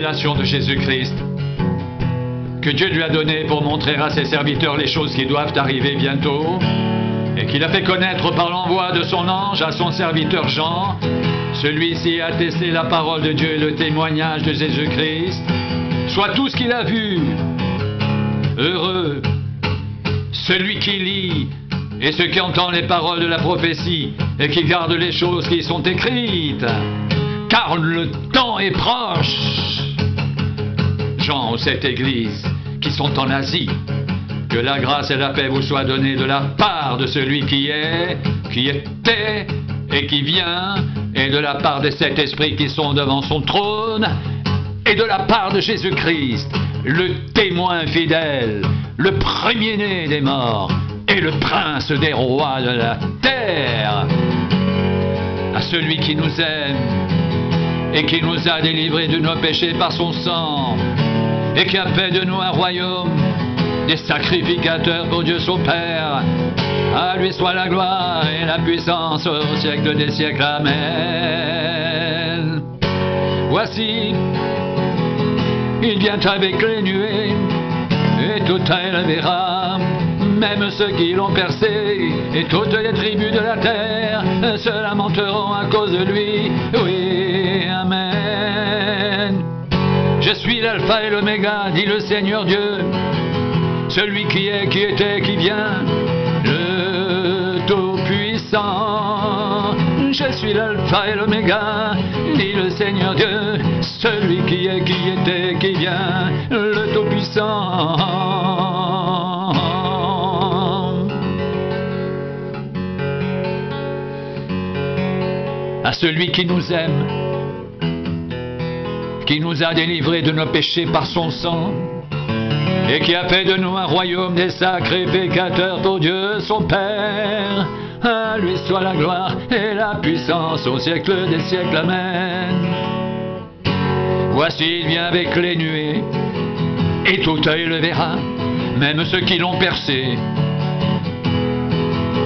révélation de Jésus-Christ que Dieu lui a donnée pour montrer à ses serviteurs les choses qui doivent arriver bientôt, et qu'il a fait connaître par l'envoi de son ange à son serviteur Jean. Celui-ci a attesté la parole de Dieu et le témoignage de Jésus-Christ, soit tout ce qu'il a vu. Heureux celui qui lit et ceux qui entendent les paroles de la prophétie et qui gardent les choses qui y sont écrites, car le temps est proche. Jean aux 7 églises qui sont en Asie, que la grâce et la paix vous soient données de la part de celui qui est, qui était et qui vient, et de la part des 7 esprits qui sont devant son trône, et de la part de Jésus-Christ, le témoin fidèle, le premier-né des morts et le prince des rois de la terre. À celui qui nous aime et qui nous a délivrés de nos péchés par son sang, et qui a fait de nous un royaume, des sacrificateurs pour Dieu son Père. À lui soit la gloire et la puissance au siècle des siècles. Amen. Voici, il vient avec les nuées, et tout elle verra, même ceux qui l'ont percé, et toutes les tribus de la terre se lamenteront à cause de lui. Oui, amen. Je suis l'alpha et l'oméga, dit le Seigneur Dieu, celui qui est, qui était, qui vient, le Tout-Puissant. Je suis l'alpha et l'oméga, dit le Seigneur Dieu, celui qui est, qui était, qui vient, le Tout-Puissant. À celui qui nous aime, qui nous a délivrés de nos péchés par son sang, et qui a fait de nous un royaume des sacrificateurs pour Dieu son Père. À lui soit la gloire et la puissance au siècle des siècles. Amen. Voici, il vient avec les nuées, et tout œil le verra, même ceux qui l'ont percé,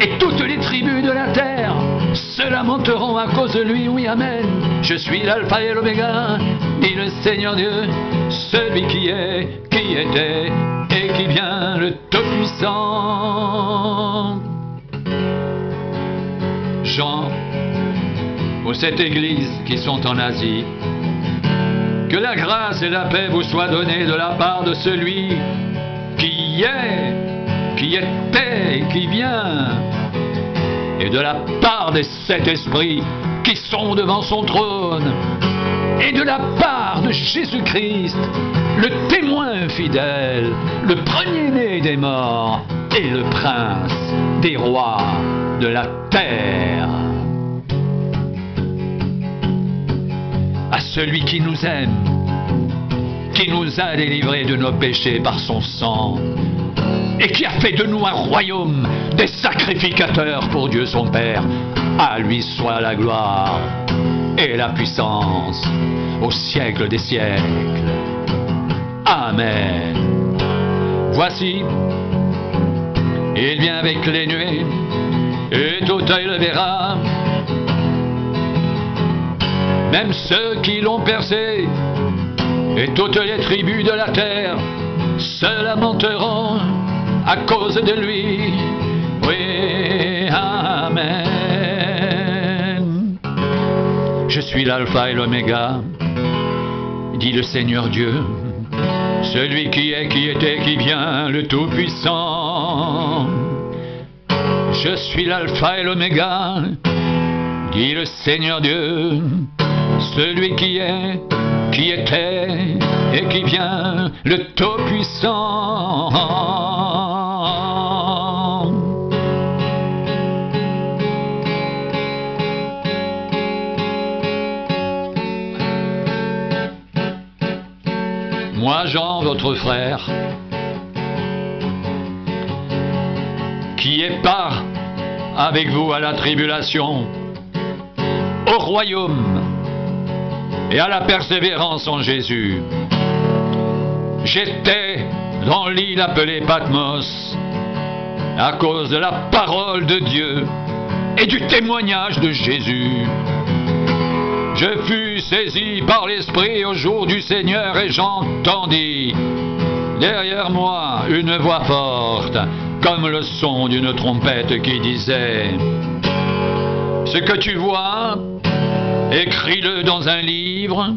et toutes les tribus de la terre se lamenteront à cause de lui. Oui, amen. Je suis l'alpha et l'oméga, dit le Seigneur Dieu, celui qui est, qui était et qui vient, le Tout-Puissant. Jean aux 7 églises qui sont en Asie, que la grâce et la paix vous soient données de la part de celui qui est, qui était et qui vient, et de la part des 7 esprits qui sont devant son trône, et de la part de Jésus-Christ, le témoin fidèle, le premier-né des morts et le prince des rois de la terre. À celui qui nous aime, qui nous a délivrés de nos péchés par son sang, et qui a fait de nous un royaume des sacrificateurs pour Dieu son Père. À lui soit la gloire et la puissance au siècle des siècles. Amen. Voici, il vient avec les nuées, et tout œil le verra, même ceux qui l'ont percé, et toutes les tribus de la terre se lamenteront à cause de lui. Oui, amen. Je suis l'alpha et l'oméga, dit le Seigneur Dieu, celui qui est, qui était, qui vient, le Tout-Puissant. Je suis l'alpha et l'oméga, dit le Seigneur Dieu, celui qui est, qui était et qui vient, le Tout-Puissant. Moi, Jean, votre frère, qui est part avec vous à la tribulation, au royaume et à la persévérance en Jésus. J'étais dans l'île appelée Patmos à cause de la parole de Dieu et du témoignage de Jésus. Je fus saisi par l'Esprit au jour du Seigneur et j'entendis derrière moi une voix forte, comme le son d'une trompette qui disait: ce que tu vois, écris-le dans un livre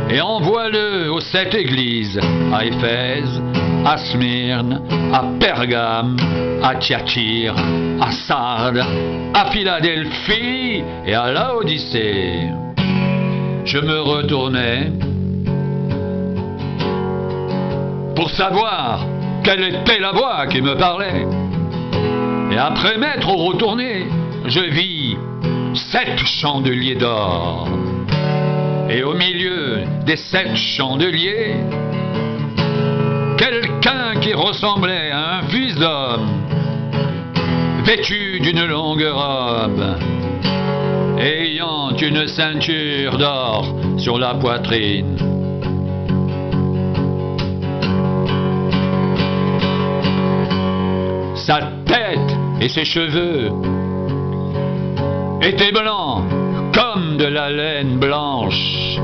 et envoie-le aux 7 églises, à Éphèse, à Smyrne, à Pergame, à Thyatire, à Sardes, à Philadelphie et à Laodicée. Je me retournai pour savoir quelle était la voix qui me parlait. Et après m'être retourné, je vis 7 chandeliers d'or. Et au milieu des 7 chandeliers, quelqu'un qui ressemblait à un fils d'homme, vêtu d'une longue robe, ayant une ceinture d'or sur la poitrine. Sa tête et ses cheveux étaient blancs comme de la laine blanche,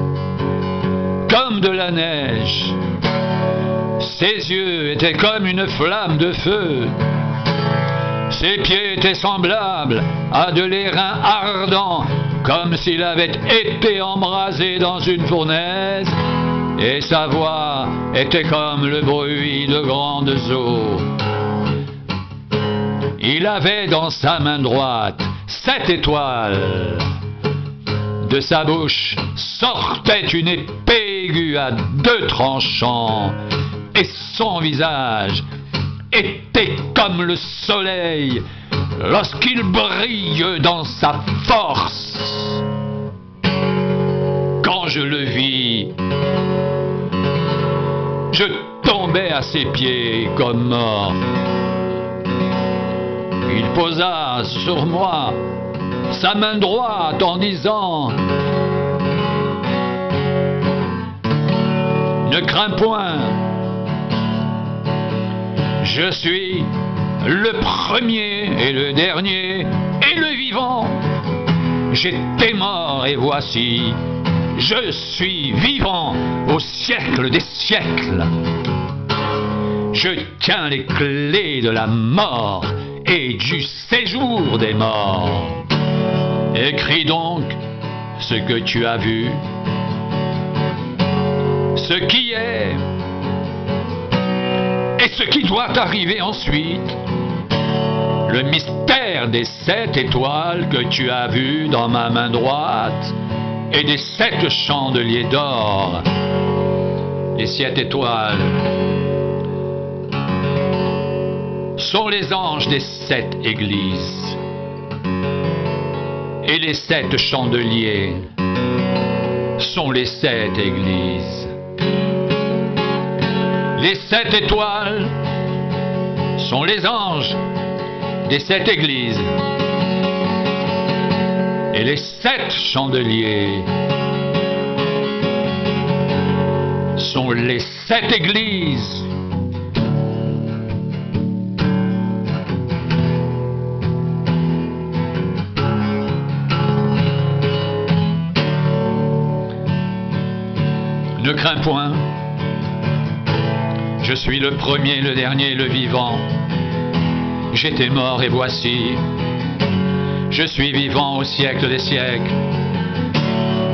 comme de la neige. Ses yeux étaient comme une flamme de feu. Ses pieds étaient semblables à de l'airain ardent, comme s'il avait été embrasé dans une fournaise, et sa voix était comme le bruit de grandes eaux. Il avait dans sa main droite 7 étoiles. De sa bouche sortait une épée aiguë à 2 tranchants, et son visage était comme le soleil lorsqu'il brille dans sa force. Quand je le vis, je tombai à ses pieds comme mort. Il posa sur moi sa main droite en disant: ne crains point, je suis le premier et le dernier et le vivant. J'étais mort et voici, je suis vivant au siècle des siècles. Je tiens les clés de la mort et du séjour des morts. Écris donc ce que tu as vu, ce qui est et ce qui doit arriver ensuite. Le mystère des 7 étoiles que tu as vues dans ma main droite et des 7 chandeliers d'or. Les 7 étoiles sont les anges des 7 églises. Et les 7 chandeliers sont les 7 églises. Les 7 étoiles sont les anges des 7 églises. Et les 7 chandeliers sont les 7 églises. Ne crains point, je suis le premier, le dernier, le vivant. J'étais mort et voici, je suis vivant au siècle des siècles.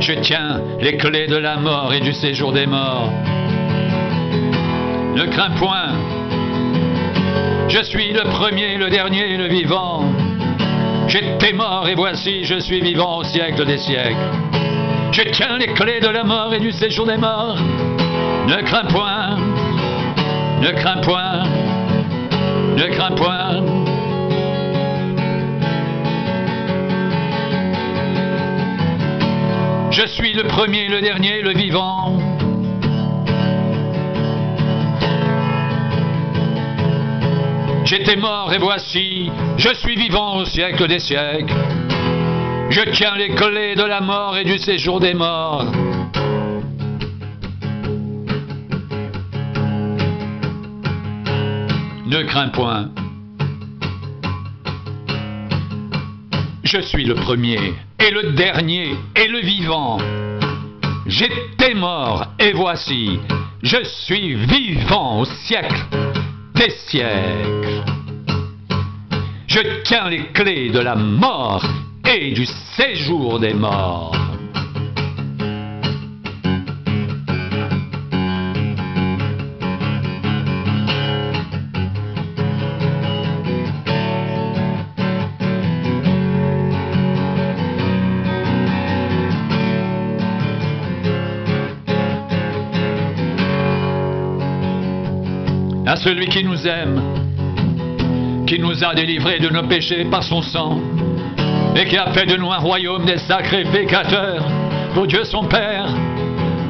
Je tiens les clés de la mort et du séjour des morts. Ne crains point, je suis le premier, le dernier, le vivant. J'étais mort et voici, je suis vivant au siècle des siècles. Je tiens les clés de la mort et du séjour des morts. Ne crains point, ne crains point, ne crains point. Je suis le premier, le dernier, le vivant. J'étais mort et voici, je suis vivant au siècle des siècles. Je tiens les clés de la mort et du séjour des morts. Ne crains point. Je suis le premier et le dernier et le vivant. J'étais mort et voici, je suis vivant au siècle des siècles. Je tiens les clés de la mort et du séjour des morts. À celui qui nous aime, qui nous a délivrés de nos péchés par son sang, et qui a fait de nous un royaume des sacrificateurs pour Dieu son Père.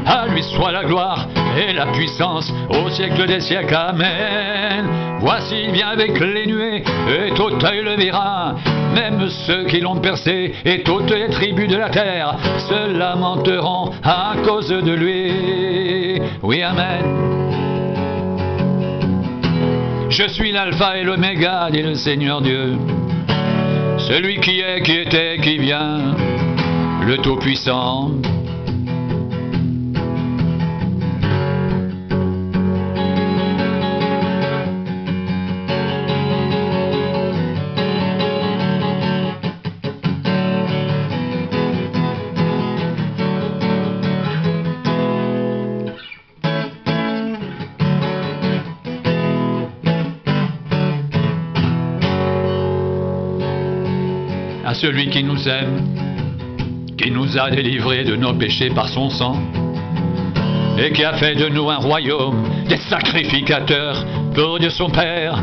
À lui soit la gloire et la puissance au siècle des siècles. Amen. Voici il vient avec les nuées, et tout œil le verra, même ceux qui l'ont percé, et toutes les tribus de la terre se lamenteront à cause de lui. Oui, amen. Je suis l'alpha et l'oméga, dit le Seigneur Dieu, celui qui est, qui était, qui vient, le Tout-Puissant. À celui qui nous aime, qui nous a délivrés de nos péchés par son sang, et qui a fait de nous un royaume des sacrificateurs pour Dieu son Père.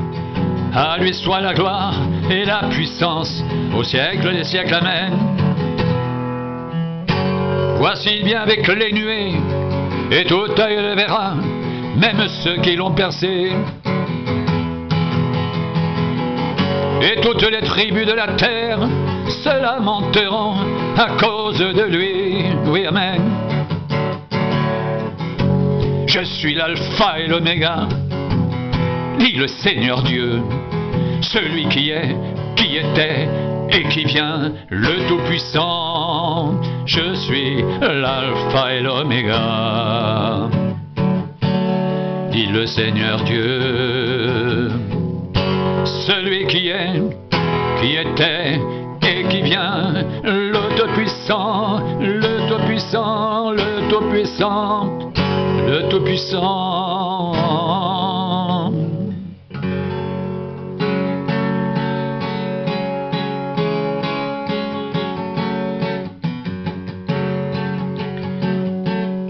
À lui soit la gloire et la puissance au siècle des siècles. Amen. Voici il vient avec les nuées, et tout œil le verra, même ceux qui l'ont percé. Et toutes les tribus de la terre se lamenteront à cause de lui. Oui, amen. Je suis l'alpha et l'oméga, dit le Seigneur Dieu, celui qui est, qui était et qui vient, le Tout-Puissant. Je suis l'alpha et l'oméga, dit le Seigneur Dieu, celui qui est, qui était et qui vient, le Tout-Puissant, le Tout-Puissant, le Tout-Puissant, le Tout-Puissant.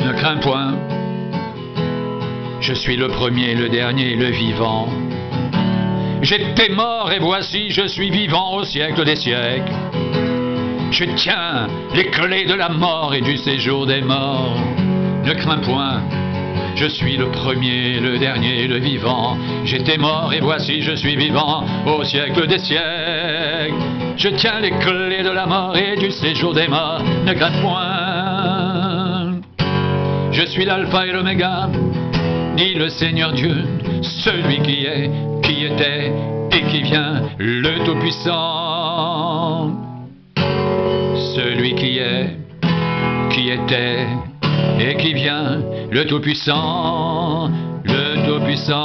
Ne crains point, je suis le premier, le dernier, le vivant. J'étais mort et voici je suis vivant au siècle des siècles. Je tiens les clés de la mort et du séjour des morts. Ne crains point, je suis le premier, le dernier, le vivant. J'étais mort et voici je suis vivant au siècle des siècles. Je tiens les clés de la mort et du séjour des morts. Ne crains point, je suis l'alpha et l'oméga, dit le Seigneur Dieu, celui qui est, qui était et qui vient, le Tout-Puissant. Celui qui est, qui était et qui vient, le Tout-Puissant, le Tout-Puissant,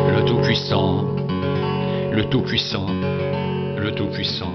le Tout-Puissant, le Tout-Puissant, le Tout-Puissant.